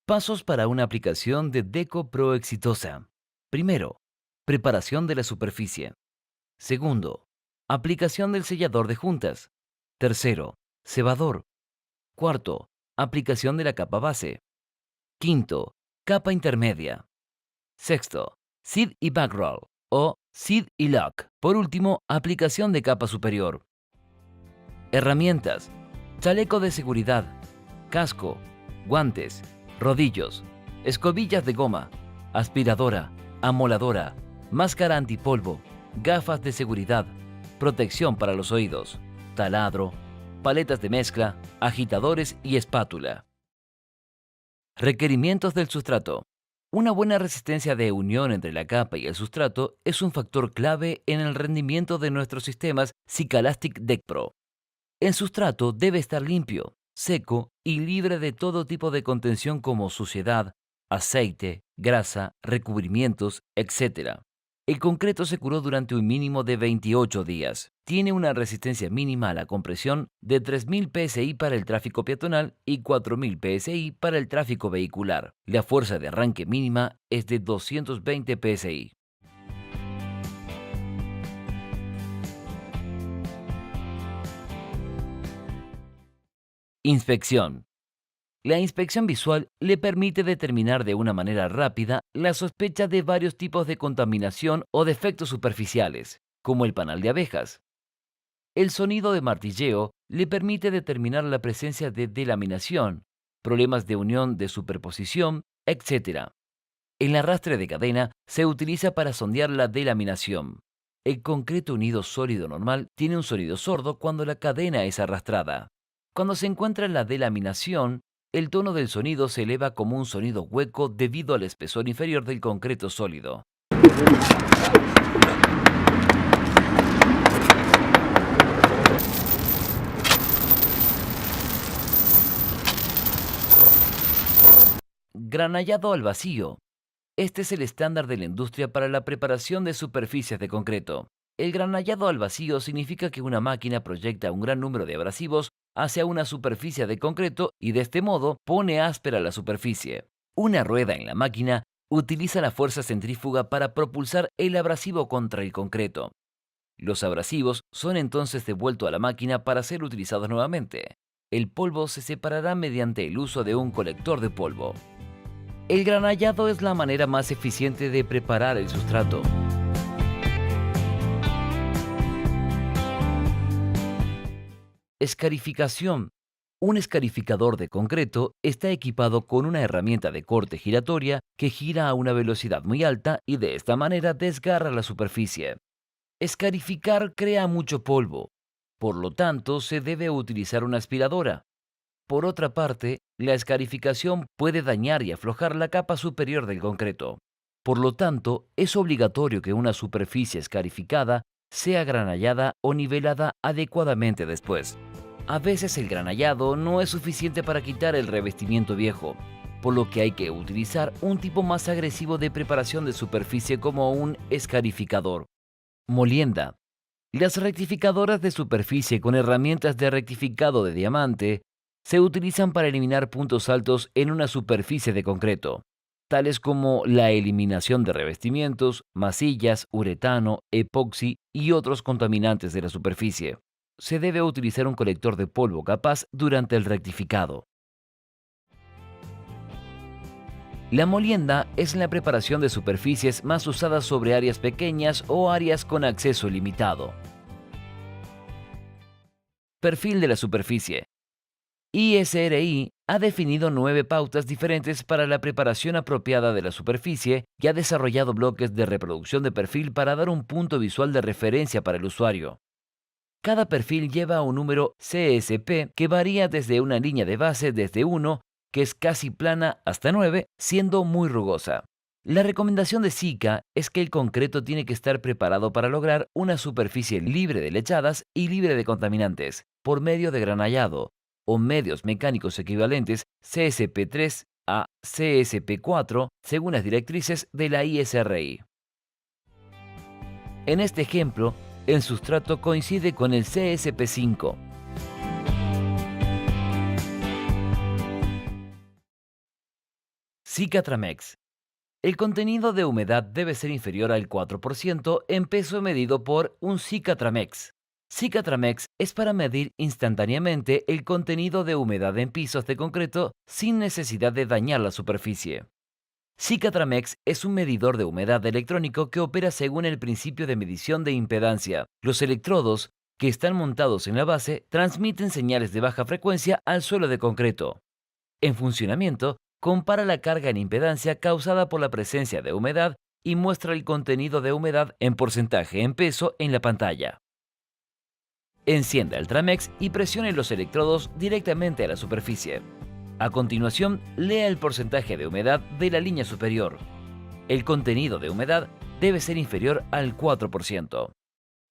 Pasos para una aplicación de Deco Pro exitosa. Primero, preparación de la superficie. Segundo, aplicación del sellador de juntas. Tercero, cebador. Cuarto, aplicación de la capa base. Quinto, capa intermedia. Sexto, seed y backroll o seed y lock. Por último, aplicación de capa superior. Herramientas: chaleco de seguridad, casco, guantes, rodillos, escobillas de goma, aspiradora, amoladora, máscara antipolvo, gafas de seguridad, protección para los oídos, taladro, paletas de mezcla, agitadores y espátula. Requerimientos del sustrato. Una buena resistencia de unión entre la capa y el sustrato es un factor clave en el rendimiento de nuestros sistemas Cycalastic Deck Pro. El sustrato debe estar limpio, seco y libre de todo tipo de contención como suciedad, aceite, grasa, recubrimientos, etc. El concreto se curó durante un mínimo de 28 días. Tiene una resistencia mínima a la compresión de 3000 psi para el tráfico peatonal y 4000 psi para el tráfico vehicular. La fuerza de arranque mínima es de 220 psi. Inspección. La inspección visual le permite determinar de una manera rápida la sospecha de varios tipos de contaminación o defectos superficiales, como el panal de abejas. El sonido de martilleo le permite determinar la presencia de delaminación, problemas de unión de superposición, etc. El arrastre de cadena se utiliza para sondear la delaminación. El concreto unido sólido normal tiene un sonido sordo cuando la cadena es arrastrada. Cuando se encuentra la delaminación, el tono del sonido se eleva como un sonido hueco debido al espesor inferior del concreto sólido. Granallado al vacío. Este es el estándar de la industria para la preparación de superficies de concreto. El granallado al vacío significa que una máquina proyecta un gran número de abrasivos hacia una superficie de concreto y de este modo pone áspera la superficie. Una rueda en la máquina utiliza la fuerza centrífuga para propulsar el abrasivo contra el concreto. Los abrasivos son entonces devueltos a la máquina para ser utilizados nuevamente. El polvo se separará mediante el uso de un colector de polvo. El granallado es la manera más eficiente de preparar el sustrato. Escarificación. Un escarificador de concreto está equipado con una herramienta de corte giratoria que gira a una velocidad muy alta y de esta manera desgarra la superficie. Escarificar crea mucho polvo, por lo tanto se debe utilizar una aspiradora. Por otra parte, la escarificación puede dañar y aflojar la capa superior del concreto. Por lo tanto, es obligatorio que una superficie escarificada sea granallada o nivelada adecuadamente después. A veces el granallado no es suficiente para quitar el revestimiento viejo, por lo que hay que utilizar un tipo más agresivo de preparación de superficie como un escarificador. Molienda. Las rectificadoras de superficie con herramientas de rectificado de diamante se utilizan para eliminar puntos altos en una superficie de concreto, tales como la eliminación de revestimientos, masillas, uretano, epoxi y otros contaminantes de la superficie. Se debe utilizar un colector de polvo capaz durante el rectificado. La molienda es la preparación de superficies más usada sobre áreas pequeñas o áreas con acceso limitado. Perfil de la superficie. ISRI ha definido 9 pautas diferentes para la preparación apropiada de la superficie y ha desarrollado bloques de reproducción de perfil para dar un punto visual de referencia para el usuario. Cada perfil lleva un número CSP que varía desde una línea de base desde 1, que es casi plana, hasta 9, siendo muy rugosa. La recomendación de Sika es que el concreto tiene que estar preparado para lograr una superficie libre de lechadas y libre de contaminantes, por medio de granallado, o medios mecánicos equivalentes CSP3 a CSP4 según las directrices de la ISRI. En este ejemplo, el sustrato coincide con el CSP5. Cicatramex. El contenido de humedad debe ser inferior al 4% en peso medido por un Cicatramex. Cicatramex es para medir instantáneamente el contenido de humedad en pisos de concreto sin necesidad de dañar la superficie. Cicatramex es un medidor de humedad electrónico que opera según el principio de medición de impedancia. Los electrodos, que están montados en la base, transmiten señales de baja frecuencia al suelo de concreto. En funcionamiento, compara la carga en impedancia causada por la presencia de humedad y muestra el contenido de humedad en porcentaje en peso en la pantalla. Encienda el Tramex y presione los electrodos directamente a la superficie. A continuación, lea el porcentaje de humedad de la línea superior. El contenido de humedad debe ser inferior al 4%.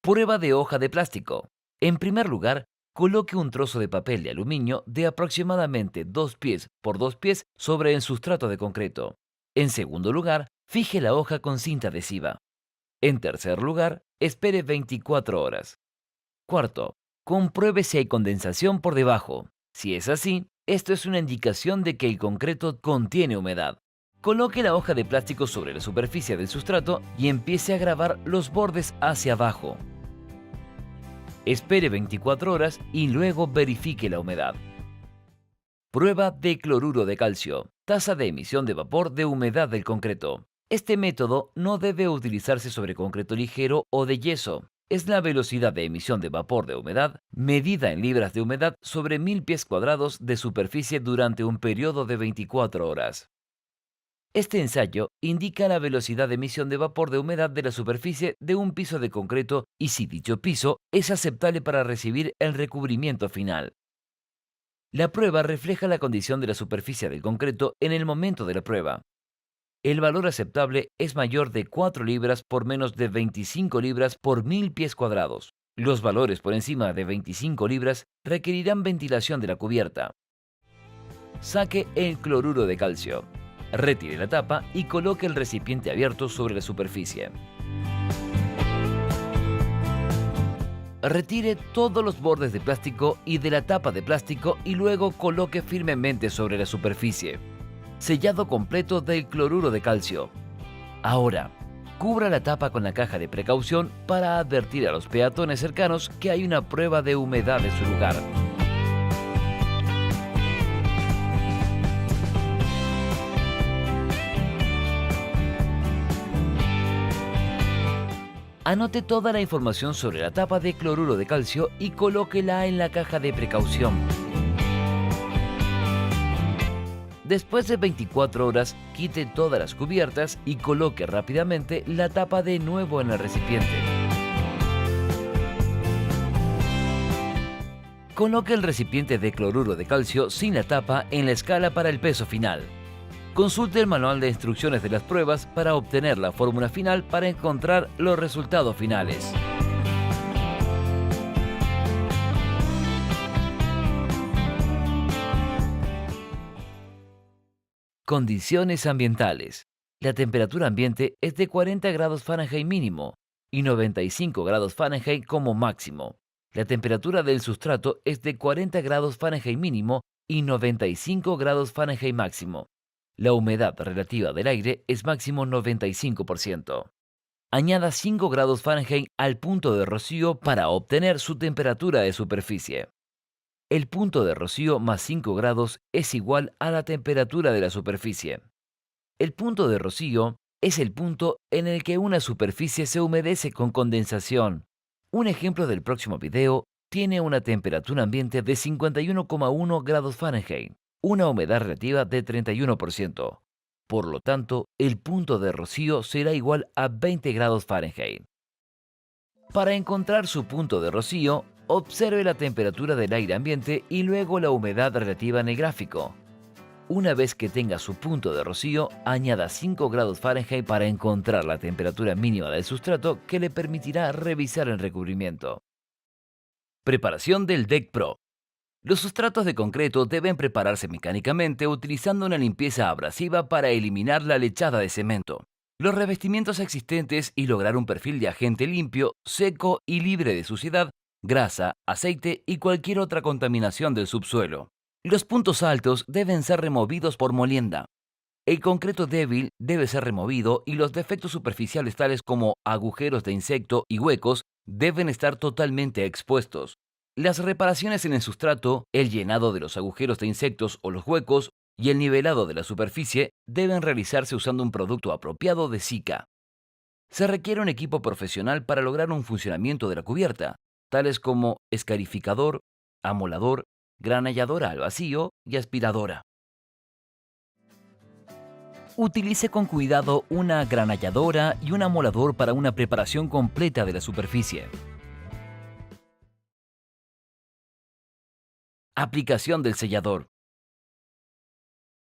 Prueba de hoja de plástico. En primer lugar, coloque un trozo de papel de aluminio de aproximadamente 2 pies por 2 pies sobre el sustrato de concreto. En segundo lugar, fije la hoja con cinta adhesiva. En tercer lugar, espere 24 horas. Cuarto, compruebe si hay condensación por debajo. Si es así, esto es una indicación de que el concreto contiene humedad. Coloque la hoja de plástico sobre la superficie del sustrato y empiece a grabar los bordes hacia abajo. Espere 24 horas y luego verifique la humedad. Prueba de cloruro de calcio. Tasa de emisión de vapor de humedad del concreto. Este método no debe utilizarse sobre concreto ligero o de yeso. Es la velocidad de emisión de vapor de humedad medida en libras de humedad sobre 1000 pies cuadrados de superficie durante un periodo de 24 horas. Este ensayo indica la velocidad de emisión de vapor de humedad de la superficie de un piso de concreto y si dicho piso es aceptable para recibir el recubrimiento final. La prueba refleja la condición de la superficie del concreto en el momento de la prueba. El valor aceptable es mayor de 4 libras por menos de 25 libras por 1000 pies cuadrados. Los valores por encima de 25 libras requerirán ventilación de la cubierta. Saque el cloruro de calcio. Retire la tapa y coloque el recipiente abierto sobre la superficie. Retire todos los bordes de plástico y de la tapa de plástico y luego coloque firmemente sobre la superficie. Sellado completo del cloruro de calcio. Ahora, cubra la tapa con la caja de precaución para advertir a los peatones cercanos que hay una prueba de humedad en su lugar. Anote toda la información sobre la tapa de cloruro de calcio y colóquela en la caja de precaución. Después de 24 horas, quite todas las cubiertas y coloque rápidamente la tapa de nuevo en el recipiente. Coloque el recipiente de cloruro de calcio sin la tapa en la escala para el peso final. Consulte el manual de instrucciones de las pruebas para obtener la fórmula final para encontrar los resultados finales. Condiciones ambientales. La temperatura ambiente es de 40 grados Fahrenheit mínimo y 95 grados Fahrenheit como máximo. La temperatura del sustrato es de 40 grados Fahrenheit mínimo y 95 grados Fahrenheit máximo. La humedad relativa del aire es máximo 95%. Añada 5 grados Fahrenheit al punto de rocío para obtener su temperatura de superficie. El punto de rocío más 5 grados es igual a la temperatura de la superficie. El punto de rocío es el punto en el que una superficie se humedece con condensación. Un ejemplo del próximo video tiene una temperatura ambiente de 51,1 grados Fahrenheit, una humedad relativa de 31%. Por lo tanto, el punto de rocío será igual a 20 grados Fahrenheit. Para encontrar su punto de rocío, observe la temperatura del aire ambiente y luego la humedad relativa en el gráfico. Una vez que tenga su punto de rocío, añada 5 grados Fahrenheit para encontrar la temperatura mínima del sustrato que le permitirá revisar el recubrimiento. Preparación del Deck Pro. Los sustratos de concreto deben prepararse mecánicamente utilizando una limpieza abrasiva para eliminar la lechada de cemento, los revestimientos existentes y lograr un perfil de agente limpio, seco y libre de suciedad, grasa, aceite y cualquier otra contaminación del subsuelo. Los puntos altos deben ser removidos por molienda. El concreto débil debe ser removido y los defectos superficiales tales como agujeros de insecto y huecos deben estar totalmente expuestos. Las reparaciones en el sustrato, el llenado de los agujeros de insectos o los huecos y el nivelado de la superficie deben realizarse usando un producto apropiado de Sika. Se requiere un equipo profesional para lograr un funcionamiento de la cubierta, tales como escarificador, amolador, granalladora al vacío y aspiradora. Utilice con cuidado una granalladora y un amolador para una preparación completa de la superficie. Aplicación del sellador.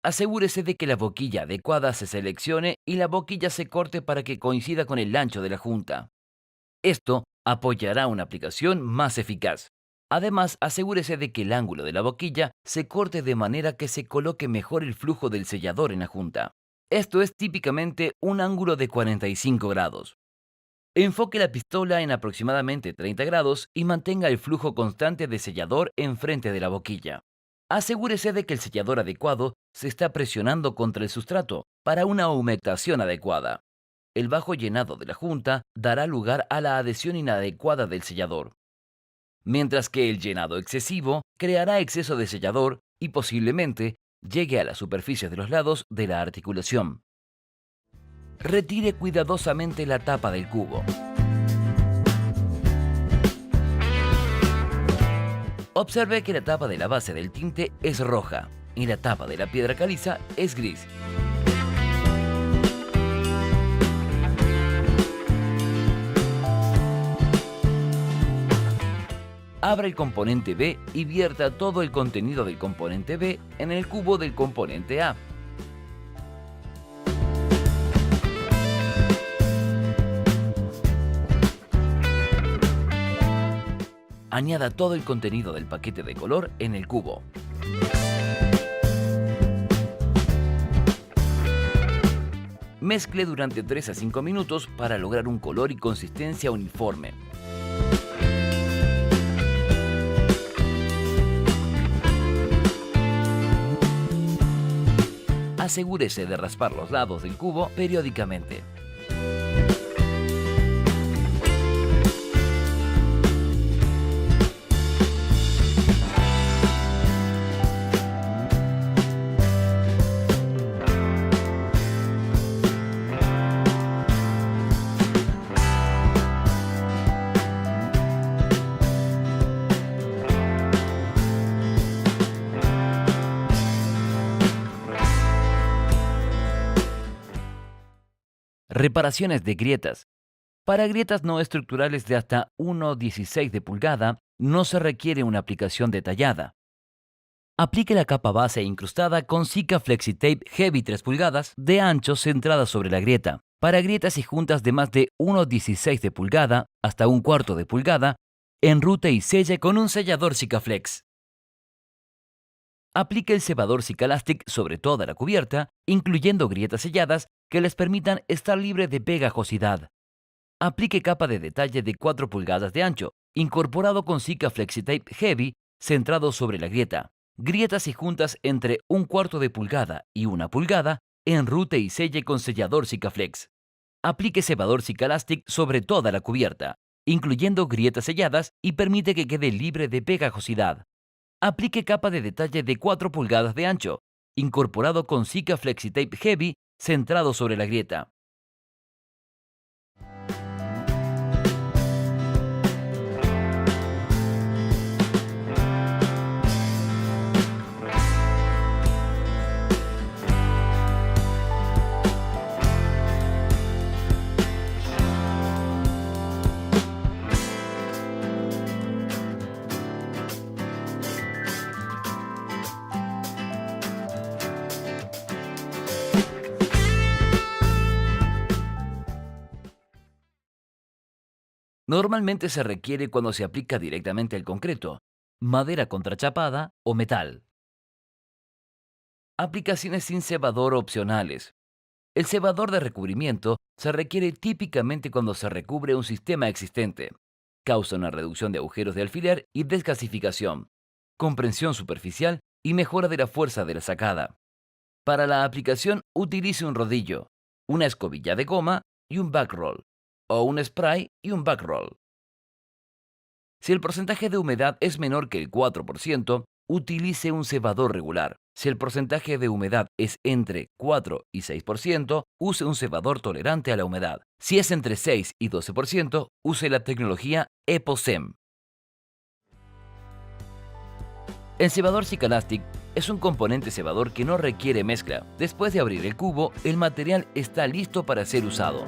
Asegúrese de que la boquilla adecuada se seleccione y la boquilla se corte para que coincida con el ancho de la junta. Esto apoyará una aplicación más eficaz. Además, asegúrese de que el ángulo de la boquilla se corte de manera que se coloque mejor el flujo del sellador en la junta. Esto es típicamente un ángulo de 45 grados. Enfoque la pistola en aproximadamente 30 grados y mantenga el flujo constante de sellador enfrente de la boquilla. Asegúrese de que el sellador adecuado se está presionando contra el sustrato para una humectación adecuada. El bajo llenado de la junta dará lugar a la adhesión inadecuada del sellador, mientras que el llenado excesivo creará exceso de sellador y posiblemente llegue a la superficie de los lados de la articulación. Retire cuidadosamente la tapa del cubo. Observe que la tapa de la base del tinte es roja y la tapa de la piedra caliza es gris. Abra el componente B y vierta todo el contenido del componente B en el cubo del componente A. Añada todo el contenido del paquete de color en el cubo. Mezcle durante 3 a 5 minutos para lograr un color y consistencia uniforme. Asegúrese de raspar los lados del cubo periódicamente. Reparaciones de grietas. Para grietas no estructurales de hasta 1,16 de pulgada, no se requiere una aplicación detallada. Aplique la capa base incrustada con Sika FlexiTape Heavy 3 pulgadas de ancho centrada sobre la grieta. Para grietas y juntas de más de 1,16 de pulgada hasta 1/4 de pulgada, enrute y selle con un sellador Sikaflex. Aplique el cebador Sikalastic sobre toda la cubierta, incluyendo grietas selladas que les permitan estar libre de pegajosidad. Aplique capa de detalle de 4 pulgadas de ancho, incorporado con Sika FlexiTape Heavy, centrado sobre la grieta. Grietas y juntas entre 1/4 de pulgada y 1 pulgada, enrute y selle con sellador Sikaflex. Aplique cebador Sikalastic sobre toda la cubierta, incluyendo grietas selladas y permite que quede libre de pegajosidad. Aplique capa de detalle de 4 pulgadas de ancho, incorporado con Sika FlexiTape Heavy, centrado sobre la grieta. Normalmente se requiere cuando se aplica directamente al concreto, madera contrachapada o metal. Aplicaciones sin cebador opcionales. El cebador de recubrimiento se requiere típicamente cuando se recubre un sistema existente. Causa una reducción de agujeros de alfiler y desgasificación, comprensión superficial y mejora de la fuerza de la sacada. Para la aplicación, utilice un rodillo, una escobilla de goma y un backroll, o un spray y un backroll. Si el porcentaje de humedad es menor que el 4%, utilice un cebador regular. Si el porcentaje de humedad es entre 4 y 6%, use un cebador tolerante a la humedad. Si es entre 6 y 12%, use la tecnología EpoSem. El cebador Cicalastic es un componente cebador que no requiere mezcla. Después de abrir el cubo, el material está listo para ser usado.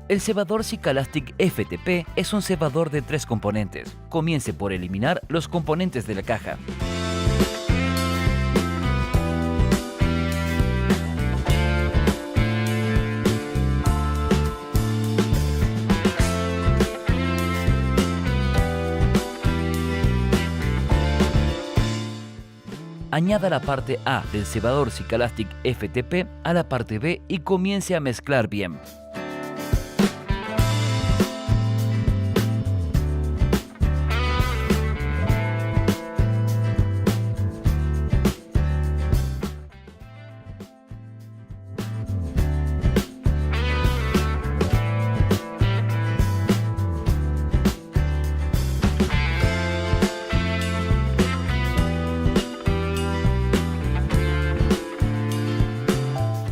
El cebador Cicalastic FTP es un cebador de 3 componentes. Comience por eliminar los componentes de la caja. Añada la parte A del cebador Cicalastic FTP a la parte B y comience a mezclar bien.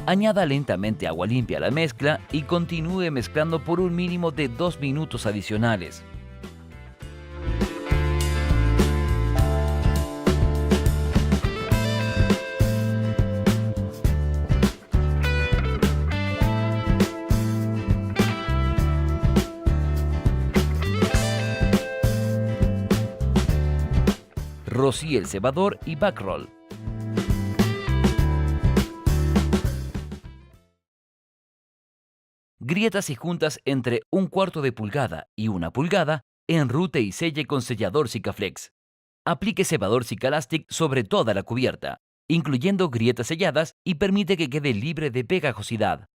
Añada lentamente agua limpia a la mezcla y continúe mezclando por un mínimo de 2 minutos adicionales. Rocíe el cebador y backroll. Grietas y juntas entre 1/4 de pulgada y 1 pulgada, enrute y selle con sellador Sikaflex. Aplique cebador Cicalastic sobre toda la cubierta, incluyendo grietas selladas, y permite que quede libre de pegajosidad.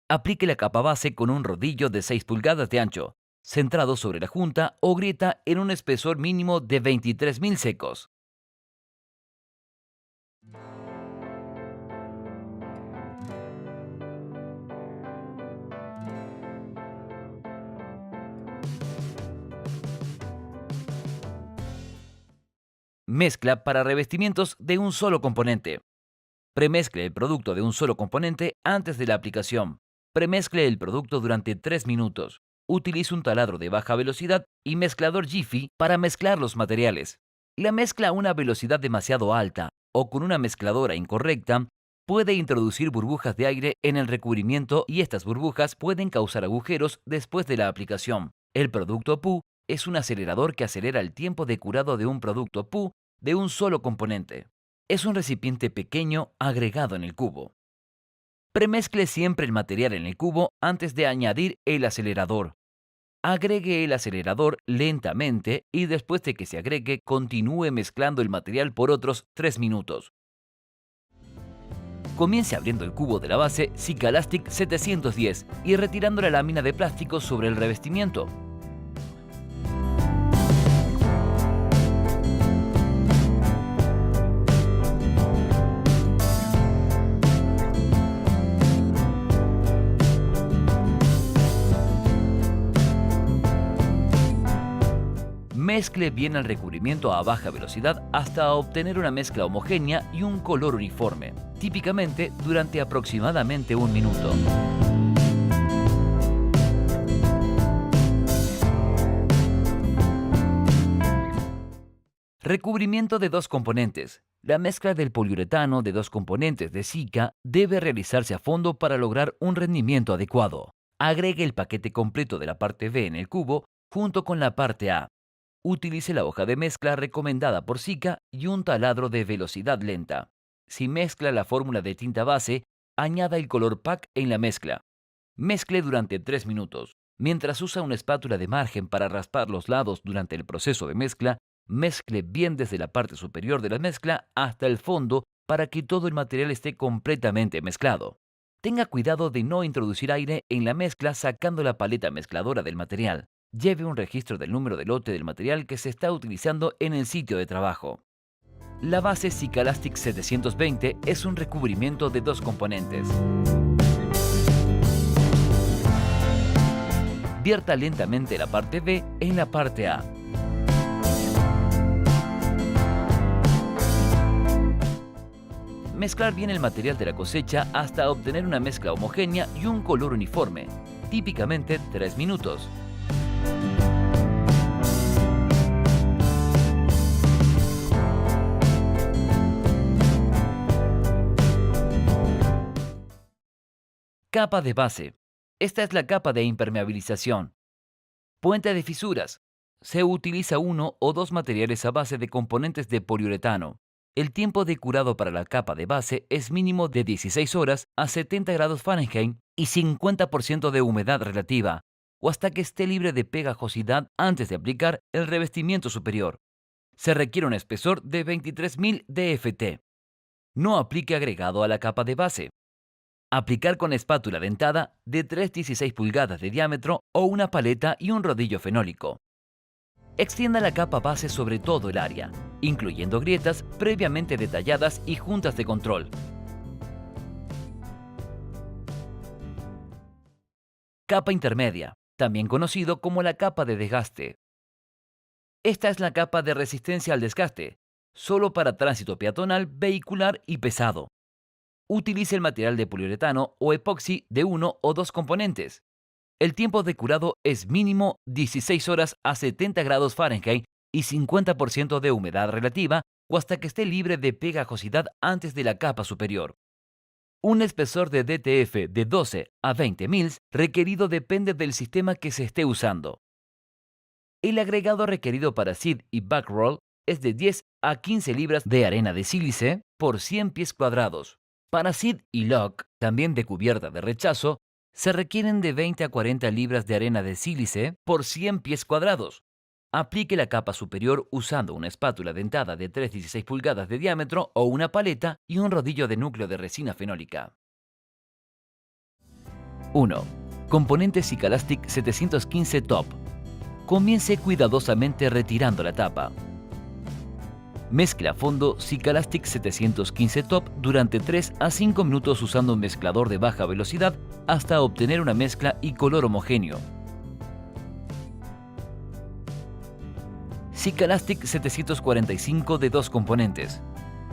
Aplique la capa base con un rodillo de 6 pulgadas de ancho, centrado sobre la junta o grieta en un espesor mínimo de 23.000 secos. Mezcla para revestimientos de un solo componente. Premezcle el producto de un solo componente antes de la aplicación. Premezcle el producto durante 3 minutos. Utilice un taladro de baja velocidad y mezclador Jiffy para mezclar los materiales. La mezcla a una velocidad demasiado alta o con una mezcladora incorrecta puede introducir burbujas de aire en el recubrimiento y estas burbujas pueden causar agujeros después de la aplicación. El producto PU es un acelerador que acelera el tiempo de curado de un producto PU de un solo componente. Es un recipiente pequeño agregado en el cubo. Premezcle siempre el material en el cubo antes de añadir el acelerador. Agregue el acelerador lentamente y después de que se agregue, continúe mezclando el material por otros 3 minutos. Comience abriendo el cubo de la base Cicalastic 710 y retirando la lámina de plástico sobre el revestimiento. Mezcle bien el recubrimiento a baja velocidad hasta obtener una mezcla homogénea y un color uniforme, típicamente durante aproximadamente 1 minuto. Recubrimiento de 2 componentes. La mezcla del poliuretano de 2 componentes de Cica debe realizarse a fondo para lograr un rendimiento adecuado. Agregue el paquete completo de la parte B en el cubo junto con la parte A. Utilice la hoja de mezcla recomendada por Cica y un taladro de velocidad lenta. Si mezcla la fórmula de tinta base, añada el color PAC en la mezcla. Mezcle durante 3 minutos. Mientras usa una espátula de margen para raspar los lados durante el proceso de mezcla, mezcle bien desde la parte superior de la mezcla hasta el fondo para que todo el material esté completamente mezclado. Tenga cuidado de no introducir aire en la mezcla sacando la paleta mezcladora del material. Lleve un registro del número de lote del material que se está utilizando en el sitio de trabajo. La base Cicalastic 720 es un recubrimiento de dos componentes. Vierta lentamente la parte B en la parte A. Mezclar bien el material de la cosecha hasta obtener una mezcla homogénea y un color uniforme, típicamente 3 minutos. Capa de base. Esta es la capa de impermeabilización. Puente de fisuras. Se utiliza uno o dos materiales a base de componentes de poliuretano. El tiempo de curado para la capa de base es mínimo de 16 horas a 70 grados Fahrenheit y 50% de humedad relativa, o hasta que esté libre de pegajosidad antes de aplicar el revestimiento superior. Se requiere un espesor de 23.000 DFT. No aplique agregado a la capa de base. Aplicar con espátula dentada de 3,16 pulgadas de diámetro o una paleta y un rodillo fenólico. Extienda la capa base sobre todo el área, incluyendo grietas previamente detalladas y juntas de control. Capa intermedia, también conocido como la capa de desgaste. Esta es la capa de resistencia al desgaste, solo para tránsito peatonal, vehicular y pesado. Utilice el material de poliuretano o epoxi de uno o dos componentes. El tiempo de curado es mínimo 16 horas a 70 grados Fahrenheit y 50% de humedad relativa o hasta que esté libre de pegajosidad antes de la capa superior. Un espesor de DTF de 12 a 20 mils requerido depende del sistema que se esté usando. El agregado requerido para seed y backroll es de 10 a 15 libras de arena de sílice por 100 pies cuadrados. Para seed y lock, también de cubierta de rechazo, se requieren de 20 a 40 libras de arena de sílice por 100 pies cuadrados. Aplique la capa superior usando una espátula dentada de 3,16 pulgadas de diámetro o una paleta y un rodillo de núcleo de resina fenólica. 1. Componente Cicalastic 715 Top. Comience cuidadosamente retirando la tapa. Mezcle a fondo Cicalastic 715 Top durante 3 a 5 minutos usando un mezclador de baja velocidad hasta obtener una mezcla y color homogéneo. Cicalastic 745 de dos componentes.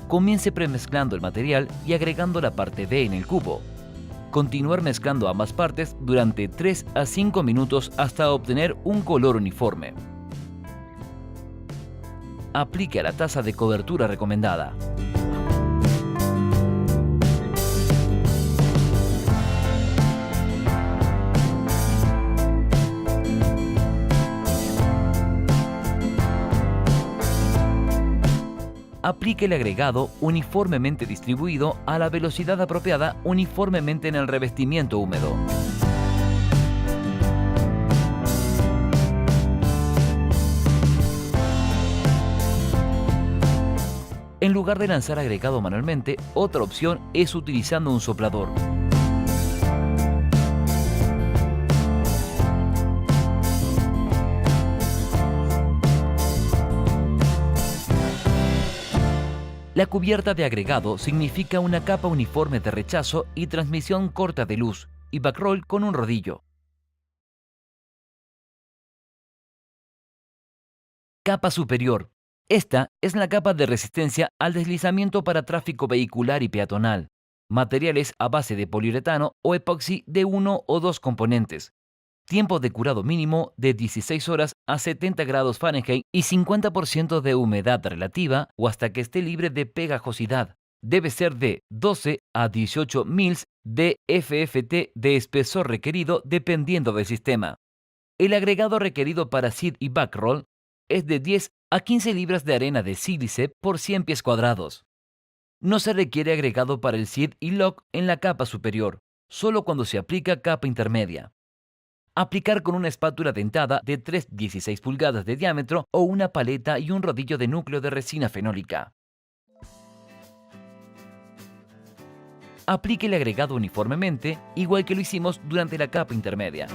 Comience premezclando el material y agregando la parte B en el cubo. Continuar mezclando ambas partes durante 3 a 5 minutos hasta obtener un color uniforme. Aplique a la tasa de cobertura recomendada. Aplique el agregado uniformemente distribuido a la velocidad apropiada uniformemente en el revestimiento húmedo. En lugar de lanzar agregado manualmente, otra opción es utilizando un soplador. La cubierta de agregado significa una capa uniforme de rechazo y transmisión corta de luz, y backroll con un rodillo. Capa superior. Esta es la capa de resistencia al deslizamiento para tráfico vehicular y peatonal. Materiales a base de poliuretano o epoxi de uno o dos componentes. Tiempo de curado mínimo de 16 horas a 70 grados Fahrenheit y 50% de humedad relativa o hasta que esté libre de pegajosidad. Debe ser de 12 a 18 mils de FFT de espesor requerido dependiendo del sistema. El agregado requerido para seed y backroll es de 10 a 15 libras de arena de sílice por 100 pies cuadrados. No se requiere agregado para el seed y lock en la capa superior, solo cuando se aplica capa intermedia. Aplicar con una espátula dentada de 3,16 pulgadas de diámetro o una paleta y un rodillo de núcleo de resina fenólica. Aplique el agregado uniformemente, igual que lo hicimos durante la capa intermedia.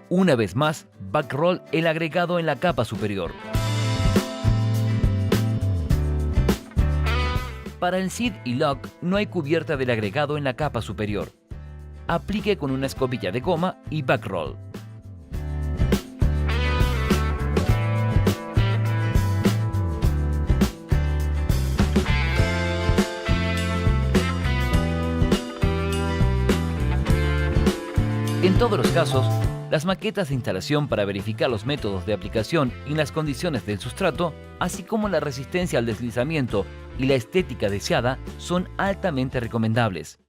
Una vez más, backroll el agregado en la capa superior. Para el seed y lock no hay cubierta del agregado en la capa superior. Aplique con una escobilla de goma y backroll. En todos los casos, las maquetas de instalación para verificar los métodos de aplicación y las condiciones del sustrato, así como la resistencia al deslizamiento y la estética deseada, son altamente recomendables.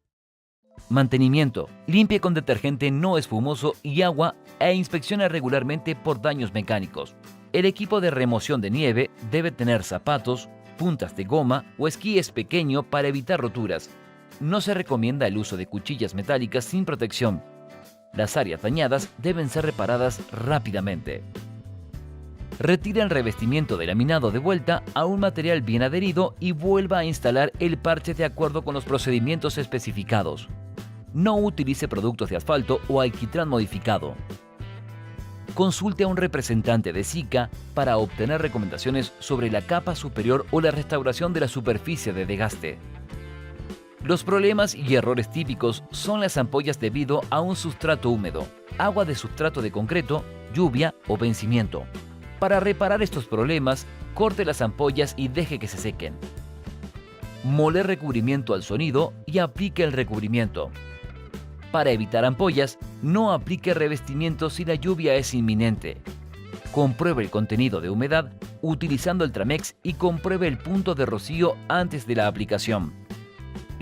Mantenimiento. Limpie con detergente no espumoso y agua e inspeccione regularmente por daños mecánicos. El equipo de remoción de nieve debe tener zapatos, puntas de goma o esquíes pequeño para evitar roturas. No se recomienda el uso de cuchillas metálicas sin protección. Las áreas dañadas deben ser reparadas rápidamente. Retire el revestimiento de laminado de vuelta a un material bien adherido y vuelva a instalar el parche de acuerdo con los procedimientos especificados. No utilice productos de asfalto o alquitrán modificado. Consulte a un representante de Sika para obtener recomendaciones sobre la capa superior o la restauración de la superficie de desgaste. Los problemas y errores típicos son las ampollas debido a un sustrato húmedo, agua de sustrato de concreto, lluvia o vencimiento. Para reparar estos problemas, corte las ampollas y deje que se sequen. Moler recubrimiento al sonido y aplique el recubrimiento. Para evitar ampollas, no aplique revestimiento si la lluvia es inminente. Compruebe el contenido de humedad utilizando el Tramex y compruebe el punto de rocío antes de la aplicación.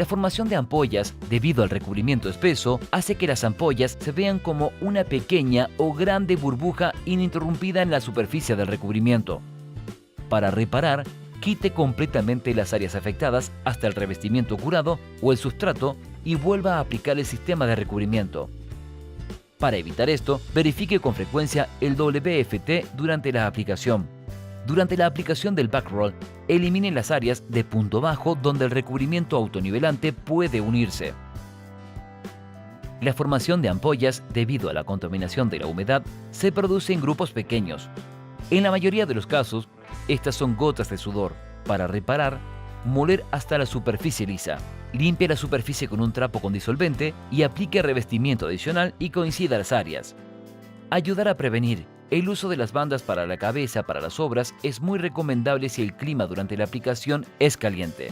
La formación de ampollas, debido al recubrimiento espeso, hace que las ampollas se vean como una pequeña o grande burbuja ininterrumpida en la superficie del recubrimiento. Para reparar, quite completamente las áreas afectadas hasta el revestimiento curado o el sustrato y vuelva a aplicar el sistema de recubrimiento. Para evitar esto, verifique con frecuencia el WFT durante la aplicación. Durante la aplicación del backroll, elimine las áreas de punto bajo donde el recubrimiento autonivelante puede unirse. La formación de ampollas, debido a la contaminación de la humedad, se produce en grupos pequeños. En la mayoría de los casos, estas son gotas de sudor. Para reparar, moler hasta la superficie lisa. Limpie la superficie con un trapo con disolvente y aplique revestimiento adicional y coincida las áreas. Ayudar a prevenir. El uso de las bandas para la cabeza para las obras es muy recomendable si el clima durante la aplicación es caliente.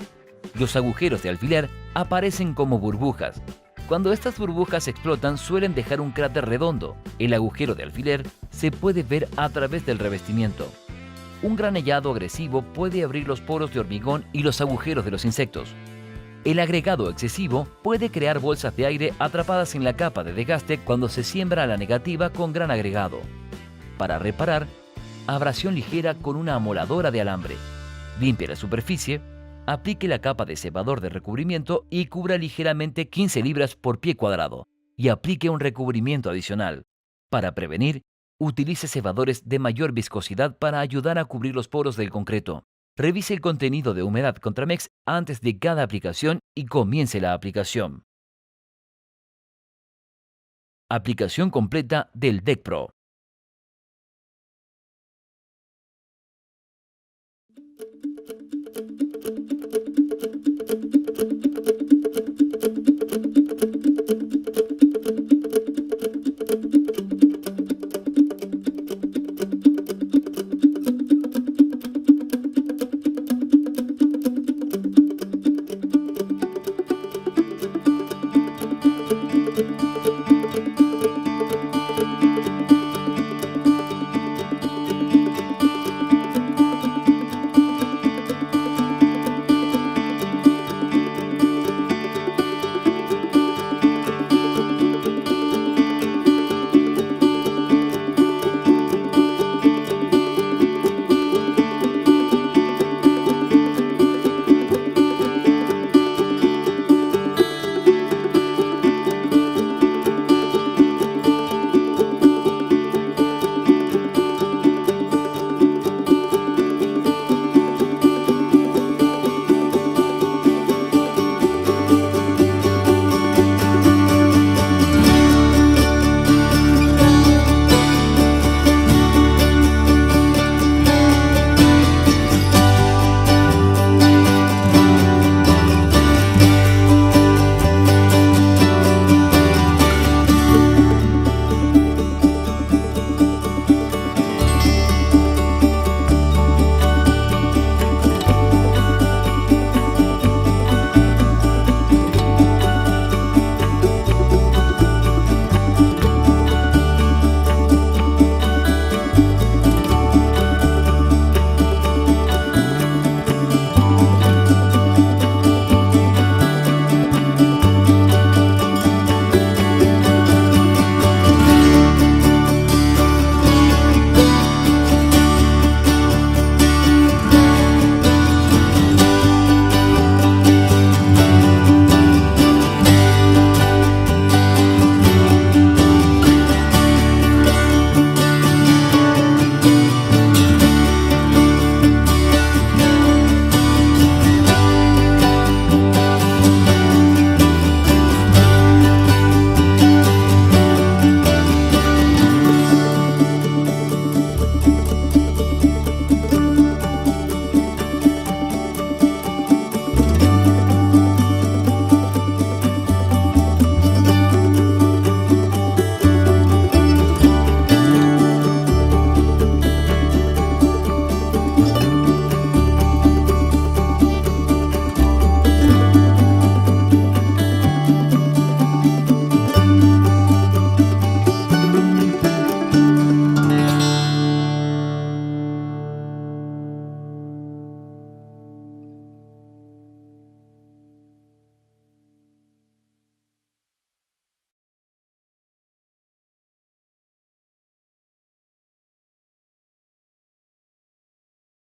Los agujeros de alfiler aparecen como burbujas. Cuando estas burbujas explotan suelen dejar un cráter redondo. El agujero de alfiler se puede ver a través del revestimiento. Un granellado agresivo puede abrir los poros de hormigón y los agujeros de los insectos. El agregado excesivo puede crear bolsas de aire atrapadas en la capa de desgaste cuando se siembra la negativa con gran agregado. Para reparar, abrasión ligera con una amoladora de alambre. Limpie la superficie, aplique la capa de cebador de recubrimiento y cubra ligeramente 15 libras por pie cuadrado y aplique un recubrimiento adicional. Para prevenir, utilice cebadores de mayor viscosidad para ayudar a cubrir los poros del concreto. Revise el contenido de humedad con Tramex antes de cada aplicación y comience la aplicación. Aplicación completa del Deck Pro.